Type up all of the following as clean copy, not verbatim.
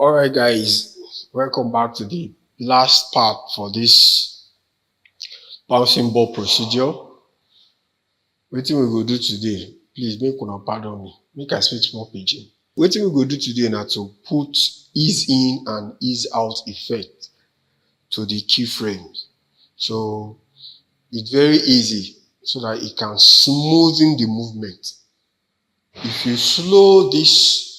Alright guys, welcome back to the last part for this bouncing ball procedure. Wetin we go do today, please make una pardon me, make I speak small pidgin. Wetin we go do today na to put ease in and ease out effect to the keyframes. So it's very easy so that it can smoothen the movement. If you slow this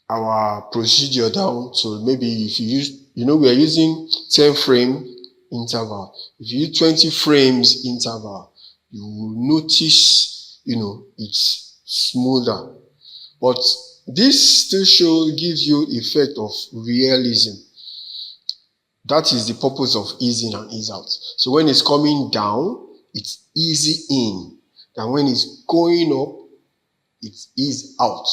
our procedure down, so maybe if you use, we are using 10 frame interval. If you use 20 frames interval, you will notice, it's smoother. But this still gives you effect of realism. That is the purpose of ease in and ease out. So when it's coming down, it's easy in. And when it's going up, it's ease out.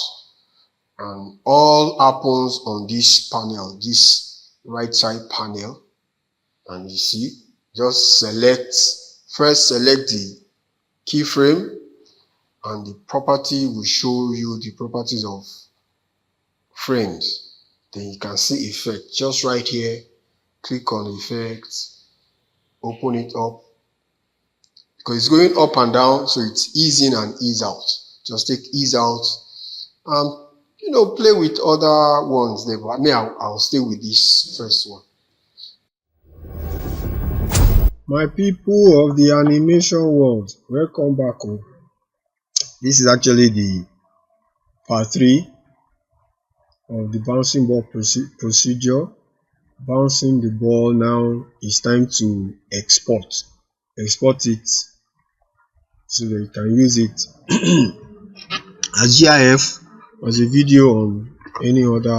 And all happens on this panel, this right side panel. And you see, just first select the keyframe, and the property will show you the properties of frames. Then you can see effect. Just right here, click on effects, open it up. Because it's going up and down, so it's ease in and ease out. Just take ease out and play with other ones there, but I'll stay with this first one. My people of the animation world, welcome back home. This is actually the part 3 of the bouncing ball procedure. Bouncing the ball. Now it's time to export it so that you can use it as GIF, as a video on any other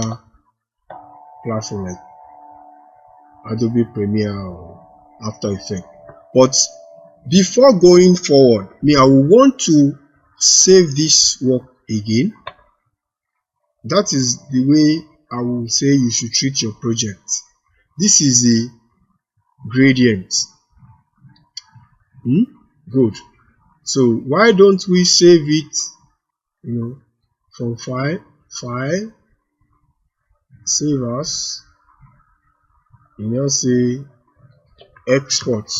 platform like Adobe Premiere or After Effects. But before going forward, I will want to save this work again. That is the way I will say you should treat your project. This is the gradient. Good. So why don't we save it, from file, save as, say export.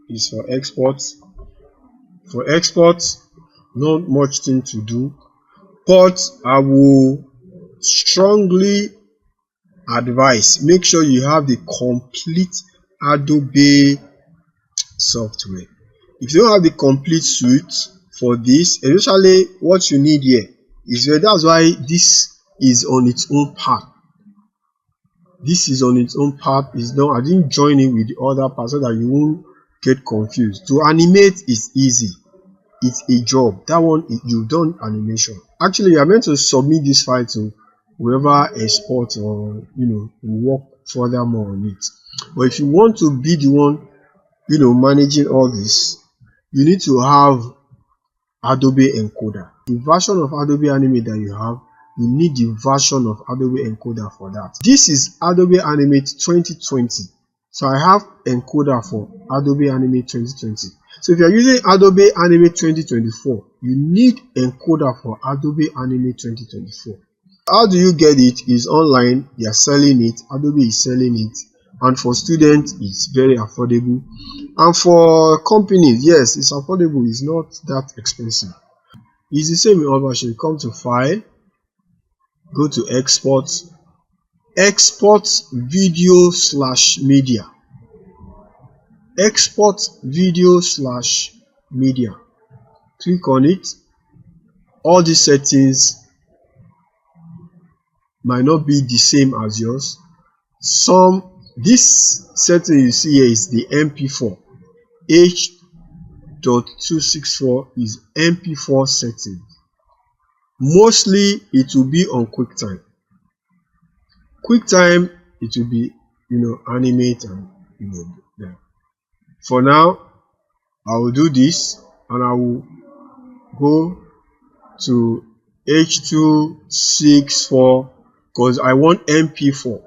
Is for export. For export, not much thing to do, but I will strongly advise, make sure you have the complete Adobe software. If you don't have the complete suite for this, especially what you need here is that's why this is on its own path. This is on its own path. I didn't join it with the other part so that you won't get confused. To animate is easy. It's a job. That one, you've done animation. Actually, you are meant to submit this file to whoever exports or work furthermore on it. But if you want to be the one managing all this, you need to have Adobe Encoder. The version of Adobe Animate that you have, you need the version of Adobe Encoder for that. This is Adobe Animate 2020. So I have encoder for Adobe Animate 2020. So if you are using Adobe Animate 2024, you need encoder for Adobe Animate 2024. How do you get it? Is online. They are selling it. Adobe is selling it. And for students, it's very affordable. And for companies, yes, it's affordable. It's not that expensive. It's the same in all versions. Come to File, go to Export, Export Video/Media. Export Video/Media. Click on it. All these settings might not be the same as yours. This setting you see here is the MP4. H.264 is MP4 setting. Mostly it will be on QuickTime. QuickTime, it will be Animate and there. For now, I will do this and I will go to H.264 because I want MP4.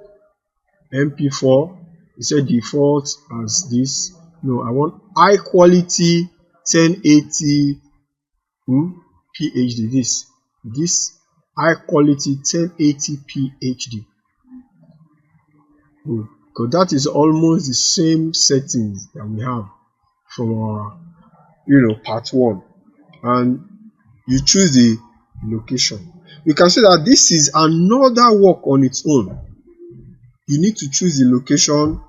MP4 You said default as this. No, I want high quality 1080 PHD. This high quality 1080p HD. Because that is almost the same settings that we have for part 1. And you choose the location. You can see that this is another work on its own. You need to choose the location.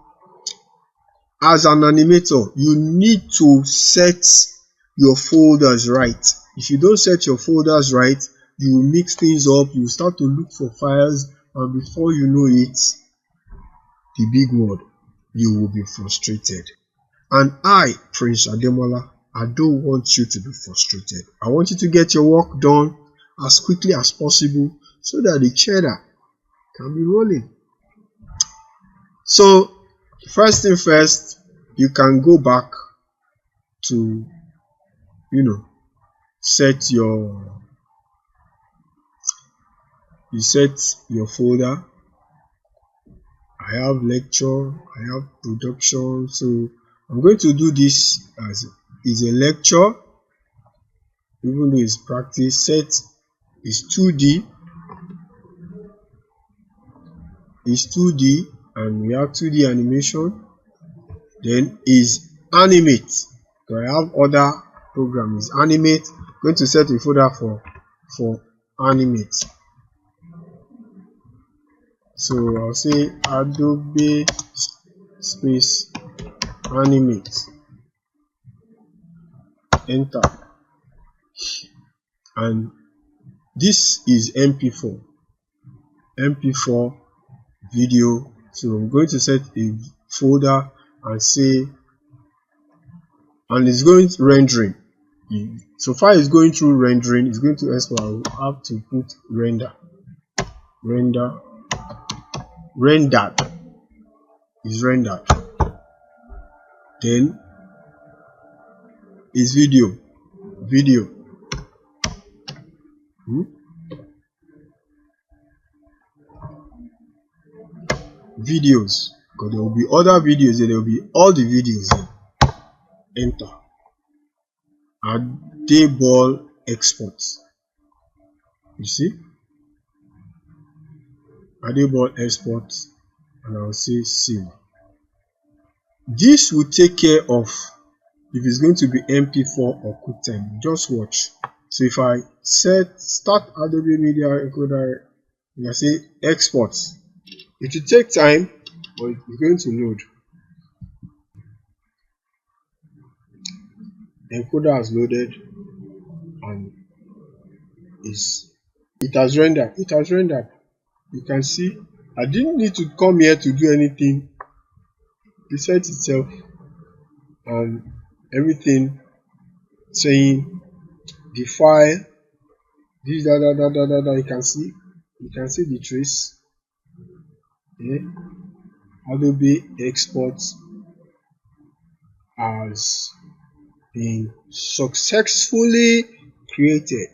As an animator, you need to set your folders right. If you don't set your folders right, you will mix things up, you will start to look for files, and before you know it, the big word, you will be frustrated. And I, Prince Ademola, I don't want you to be frustrated. I want you to get your work done as quickly as possible so that the cheddar can be rolling. So, first thing first, you can go back to, set your folder. I have lecture, I have production, so I'm going to do this as is a lecture, even though it's practice. Set is 2D, and we have 2D animation. Then is animate. So I have other programs. Animate. I'm going to set a folder for animate. So I'll say Adobe space animate. Enter. And this is MP4 video. So I'm going to set a folder and say, and it's going to rendering. So far it's going through rendering, it's going to export. I will have to put rendered is rendered. Then is video videos, because there will be other videos, there will be all the videos. Enter. ADOBE export. You see, ADOBE export, and I'll say save. This will take care of if it's going to be MP4 or QuickTime. Just watch. So if I start Adobe Media Encoder, I say export. It will take time, but it's going to load. Encoder has loaded, and it has rendered. You can see I didn't need to come here to do anything. It set itself, and everything saying the file, this you can see the trace. Adobe export has been successfully created.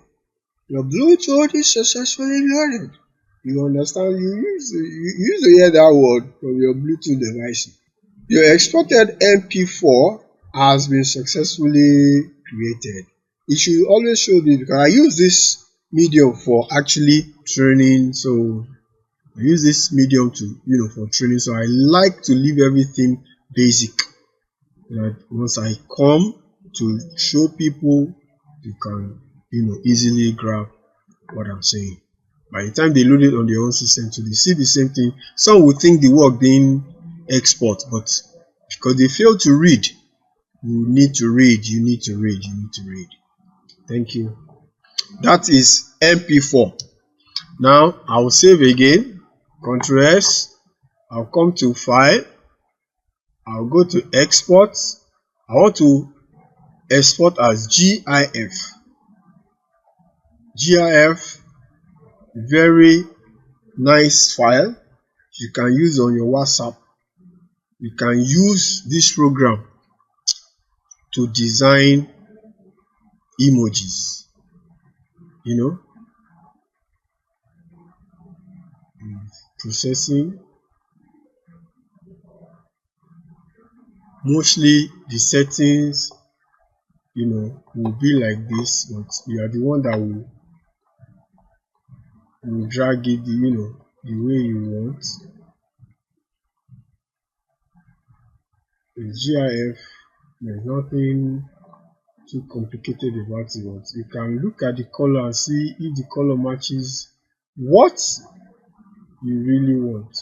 Your Bluetooth is successfully loaded. You understand? You used to hear that word from your Bluetooth device. Your exported MP4 has been successfully created. It should always show this, because I use this medium for actually training. So I use this medium to for training. So I like to leave everything basic. That once I come to show people, you can easily grab what I'm saying. By the time they load it on their own system, so they see the same thing. Some will think the work didn't export, but because they fail to read, you need to read. Thank you. That is MP4. Now I will save again. Ctrl S. I'll come to File. I'll go to Export. I want to export as GIF. GIF, very nice file. You can use on your WhatsApp. You can use this program to design emojis. Processing. Mostly the settings, will be like this, but you are the one that will drag it, the way you want. With GIF, there's nothing too complicated about it, but you can look at the color and see if the color matches what you really want.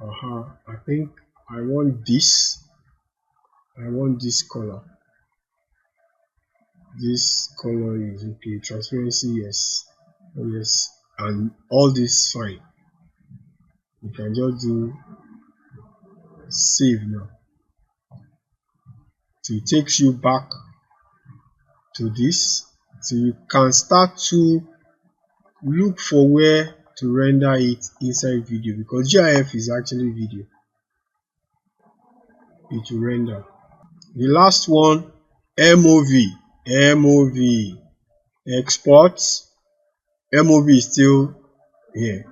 I think I want this color. This color is okay. Transparency, yes. Oh yes, and all this fine. You can just do save now. So it takes you back to this, so you can start to look for where to render it inside video, because GIF is actually video. It will render. The last one, MOV export. MOV is still here.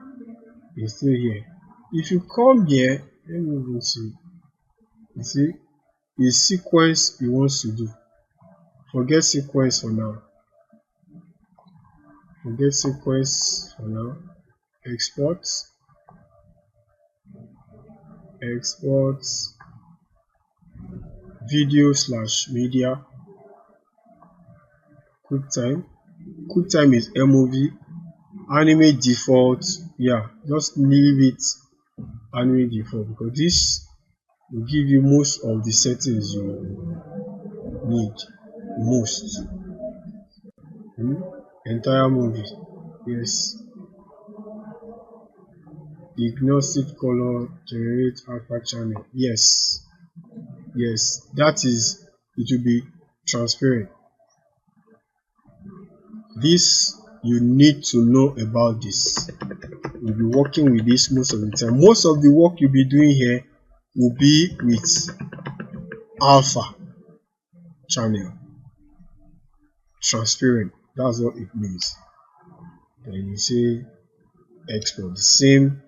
It's still here. If you come here, let me even see. You see, the sequence he wants to do. Forget sequence for now. Forget sequence for now. Export. Export video/media. QuickTime. QuickTime is MOV. Animate default. Yeah, just leave it animate default, because this will give you most of the settings you need. Most. Entire movie. Yes. Diagnostic color, generate alpha channel. Yes. Yes, that is, it will be transparent. This, you need to know about this. You'll be working with this most of the time. Most of the work you'll be doing here will be with alpha channel. Transparent, that's what it means. Then you say export. The same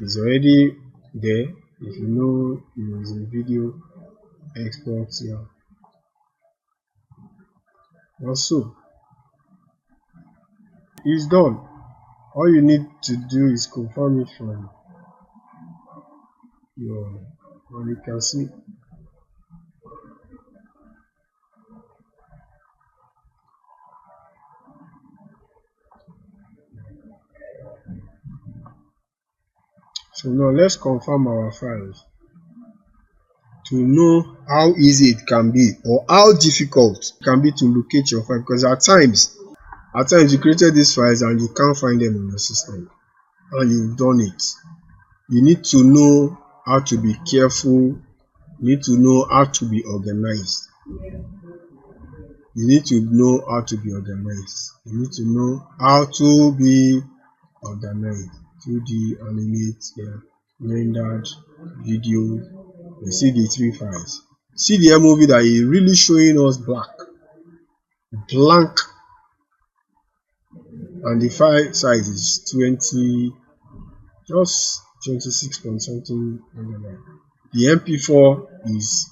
is already there. If you know you're using video, export here. Also, it's done. All you need to do is confirm it from your, and you can see. So now let's confirm our files to know how easy it can be or how difficult it can be to locate your file, because at times you created these files and you can't find them in your system and you've done it. You need to know how to be careful. You need to know how to be organized. You need to know how to be organized. You need to know how to be organized. 2D, animate, rendered, video. You see the three files. See the MOV that is really showing us blank, and the file size is 20, just 26 point something. The MP4 is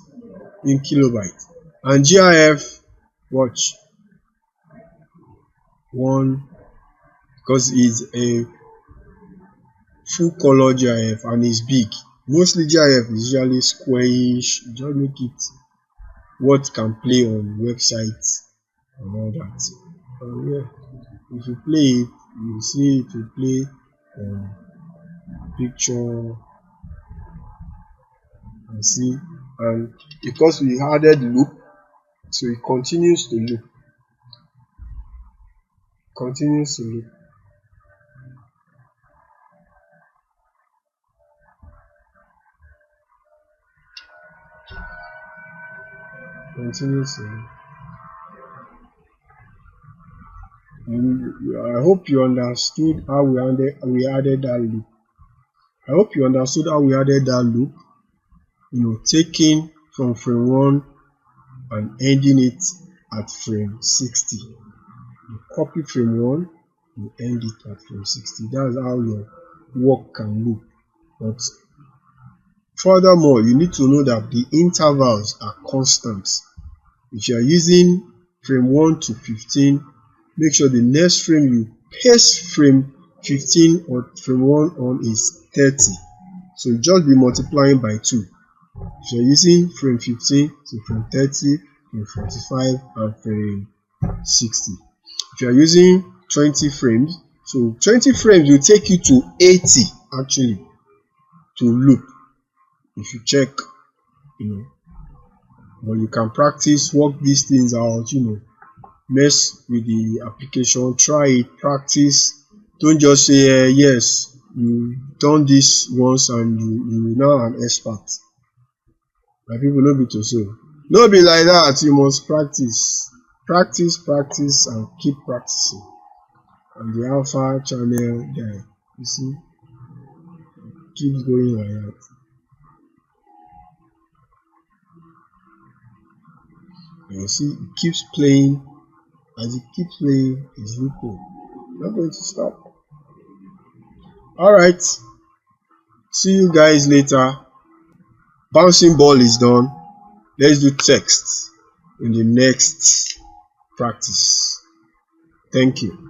in kilobyte, and GIF, watch, one, because it's a full color GIF and it's big. Mostly GIF is usually squarish. You just make it what can play on websites and all that. If you play it, you see it will play on picture and see. And because we added loop, so it continues to loop. Continues to loop. Continues to loop. I hope you understood how we added that loop. I hope you understood how we added that loop. Taking from frame 1 and ending it at frame 60. You copy frame 1, you end it at frame 60. That's how your work can look. But Furthermore, you need to know that the intervals are constant. If you are using frame 1 to 15, make sure the next frame you paste frame 15 or frame 1 on is 30. So you just be multiplying by 2. If you're using frame 15 to frame 30, frame 45, and frame 60. If you're using 20 frames, so 20 frames will take you to 80 actually to loop. If you check, but you can practice, work these things out, mess with the application, try it, practice. Don't just say yes, you done this once and you now an expert. My people, no be to so. No be like that. You must practice, practice, and keep practicing. And the Alpha channel guy, you see, keeps going like that. And you see, it keeps playing. As it keeps playing, it's looping. Not going to stop. Alright. See you guys later. Bouncing ball is done. Let's do text in the next practice. Thank you.